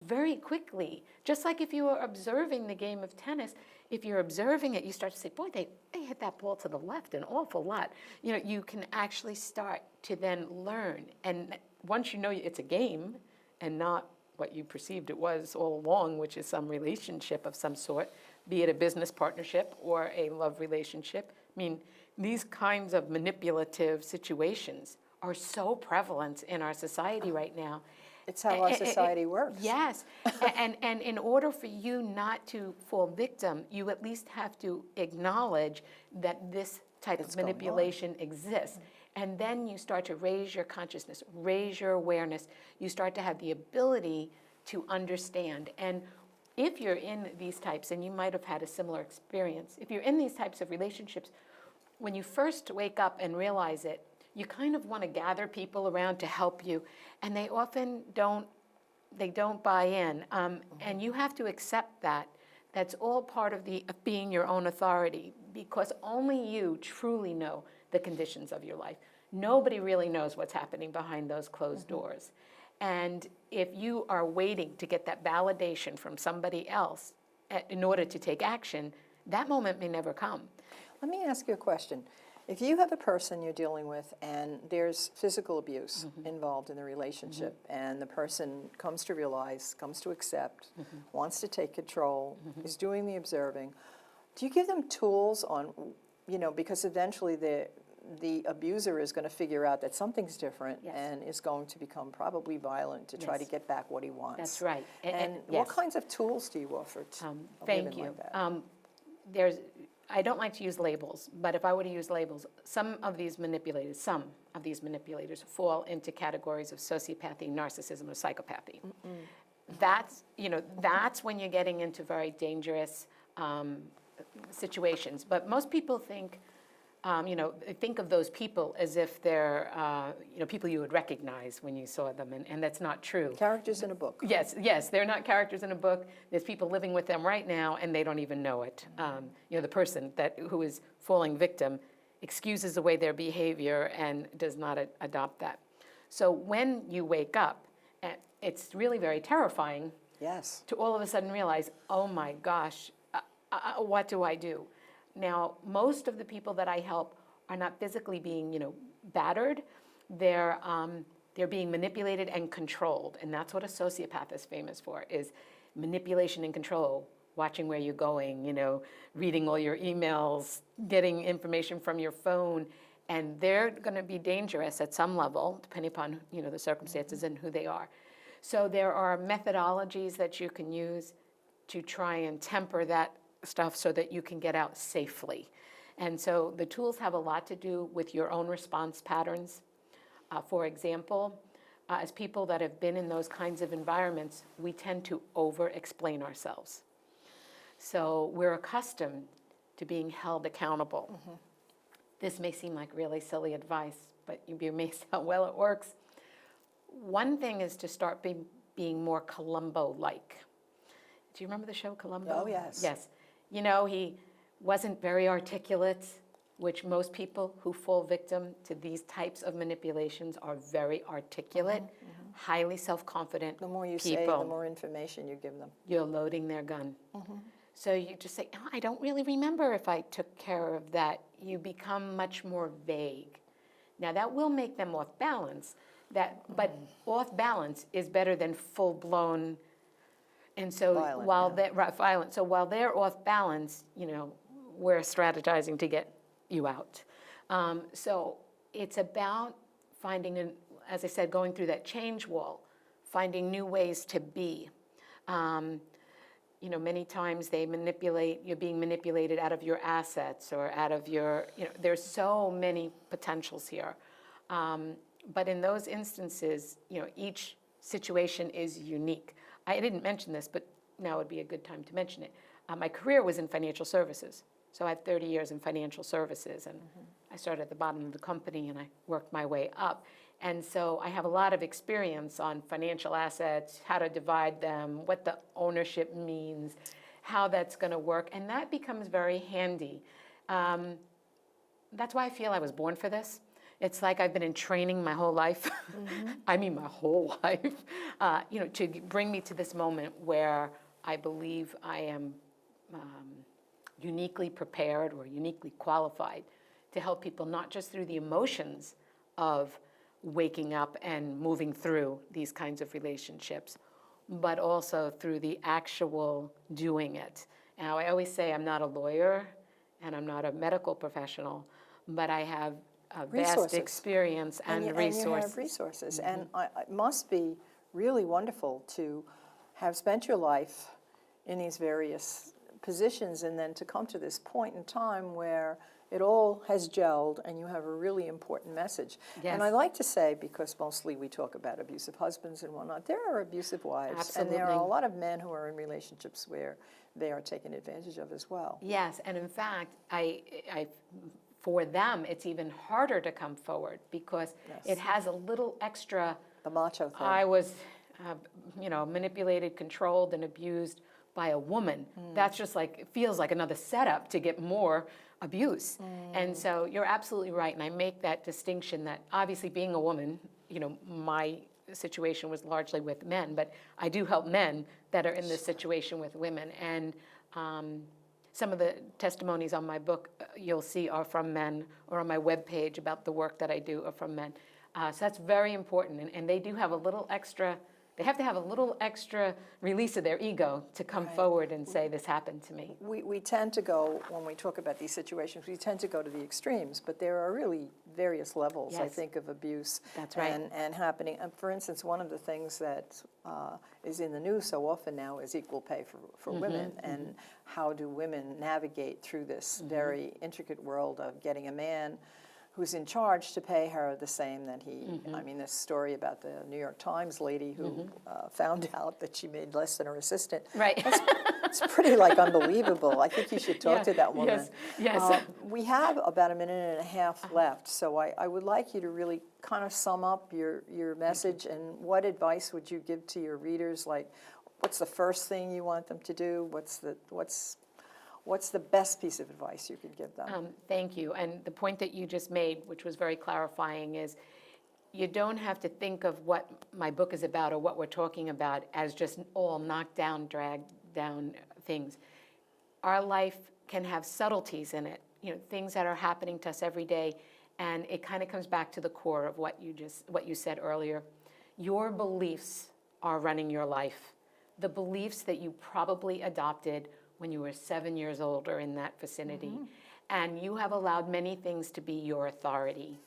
very quickly. Just like if you were observing the game of tennis, if you're observing it, you start to say, boy, they hit that ball to the left an awful lot. You know, you can actually start to then learn. And once you know it's a game and not what you perceived it was all along, which is some relationship of some sort, be it a business partnership or a love relationship. I mean, these kinds of manipulative situations are so prevalent in our society right now. It's how our society works. Yes, and in order for you not to fall victim, you at least have to acknowledge that this type of manipulation exists. And then you start to raise your consciousness, raise your awareness. You start to have the ability to understand. And if you're in these types, and you might have had a similar experience, if you're in these types of relationships, when you first wake up and realize it, you kind of want to gather people around to help you, and they often don't buy in. And you have to accept that. That's all part of being your own authority, because only you truly know the conditions of your life. Nobody really knows what's happening behind those closed doors. And if you are waiting to get that validation from somebody else in order to take action, that moment may never come. Let me ask you a question. If you have a person you're dealing with and there's physical abuse involved in the relationship, and the person comes to realize, comes to accept, wants to take control, is doing the observing, do you give them tools on, you know, because eventually the abuser is going to figure out that something's different and is going to become probably violent to try to get back what he wants. That's right. And what kinds of tools do you offer to thank you. Like that? I don't like to use labels, but if I were to use labels, some of these manipulators fall into categories of sociopathy, narcissism, or psychopathy. That's when you're getting into very dangerous situations. But most people think of those people as if they're, people you would recognize when you saw them, and that's not true. Characters in a book. Yes, they're not characters in a book. There's people living with them right now, and they don't even know it. The person who is falling victim excuses away their behavior and does not adopt that. So when you wake up, it's really very terrifying. Yes. To all of a sudden realize, oh my gosh, what do I do? Now, most of the people that I help are not physically being, battered. They're being manipulated and controlled, and that's what a sociopath is famous for: is manipulation and control. Watching where you're going, reading all your emails, getting information from your phone, and they're going to be dangerous at some level, depending upon the circumstances and who they are. So there are methodologies that you can use to try and temper that stuff so that you can get out safely. And so the tools have a lot to do with your own response patterns. For example, as people that have been in those kinds of environments, we tend to over-explain ourselves. So we're accustomed to being held accountable. This may seem like really silly advice, but you may say, well, it works. One thing is to start being more Columbo-like. Do you remember the show Columbo? Oh, yes. Yes. He wasn't very articulate, which most people who fall victim to these types of manipulations are very articulate, highly self-confident people. The more you say, the more information you give them. You're loading their gun. So you just say, oh, I don't really remember if I took care of that. You become much more vague. Now, that will make them off balance, but off balance is better than full-blown. And so violent. So while they're off balance, we're strategizing to get you out. So it's about finding, as I said, going through that change wall, finding new ways to be. Many times you're being manipulated out of your assets or out of your, there's so many potentials here. But in those instances, each situation is unique. I didn't mention this, but now would be a good time to mention it. My career was in financial services. So I have 30 years in financial services, and I started at the bottom of the company and I worked my way up. And so I have a lot of experience on financial assets, how to divide them, what the ownership means, how that's going to work, and that becomes very handy. That's why I feel I was born for this. It's like I've been in training my whole life. I mean, my whole life, to bring me to this moment where I believe I am uniquely prepared or uniquely qualified to help people, not just through the emotions of waking up and moving through these kinds of relationships, but also through the actual doing it. Now, I always say I'm not a lawyer and I'm not a medical professional, but I have a vast Resources. experience and you resources. have resources. And it must be really wonderful to have spent your life in these various positions and then to come to this point in time where it all has gelled and you have a really important message. Yes. And I like to say, because mostly we talk about abusive husbands and whatnot, there are abusive wives. And there are a Absolutely. lot of men who are in relationships where they are taken advantage of as well. Yes, and in fact, for them, it's even harder to come forward because Yes. it has a little extra, The macho thing. I was, manipulated, controlled, and abused by a woman. That's just like, it feels like another setup to get more abuse. And so you're absolutely right, and I make that distinction that obviously being a woman, my situation was largely with men, but I do help men that are in this situation with women. And some of the testimonies on my book you'll see are from men, or on my webpage about the work that I do are from men. So that's very important, and they do have a little extra, they have to have a little extra release of their ego to come Right. forward and say, this happened to me. We tend to go, when we talk about these situations, we tend to go to the extremes, but there are really various levels, I Yes. think, of abuse. That's right. And happening. And for instance, one of the things that is in the news so often now is equal pay for women, and how do women navigate through this very intricate world of getting a man who's in charge to pay her the same that he, I mean, this story about the New York Times lady who found out that she made less than her assistant. Right. It's pretty, unbelievable. I think you should talk Yeah, to that woman. yes. We have about a minute and a half left, so I would like you to really kind of sum up your message, and what advice would you give to your readers? Like, what's the first thing you want them to do? What's the best piece of advice you could give them? Thank you. And the point that you just made, which was very clarifying, is you don't have to think of what my book is about or what we're talking about as just all knocked down, dragged down things. Our life can have subtleties in it, things that are happening to us every day, and it kind of comes back to the core of what you said earlier. Your beliefs are running your life. The beliefs that you probably adopted when you were 7 years old or in that vicinity, and you have allowed many things to be your authority.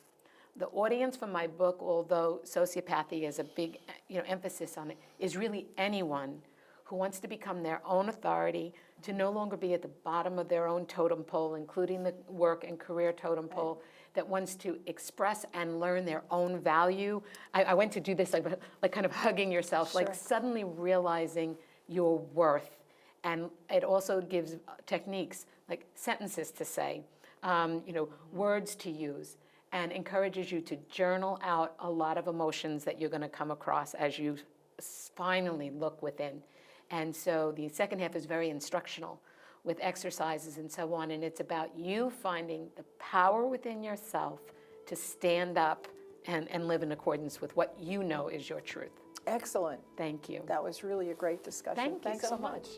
The audience for my book, although sociopathy is a big emphasis on it, is really anyone who wants to become their own authority, to no longer be at the bottom of their own totem pole, including the work and career totem pole, that wants to express and learn their own value. I went to do this like kind of hugging yourself, like suddenly realizing your worth. And it also gives techniques like sentences to say, words to use, and encourages you to journal out a lot of emotions that you're going to come across as you finally look within. And so the second half is very instructional with exercises and so on, and it's about you finding the power within yourself to stand up and live in accordance with what you know is your truth. Excellent. Thank you. That was really a great discussion. Thank you Thanks so much. much.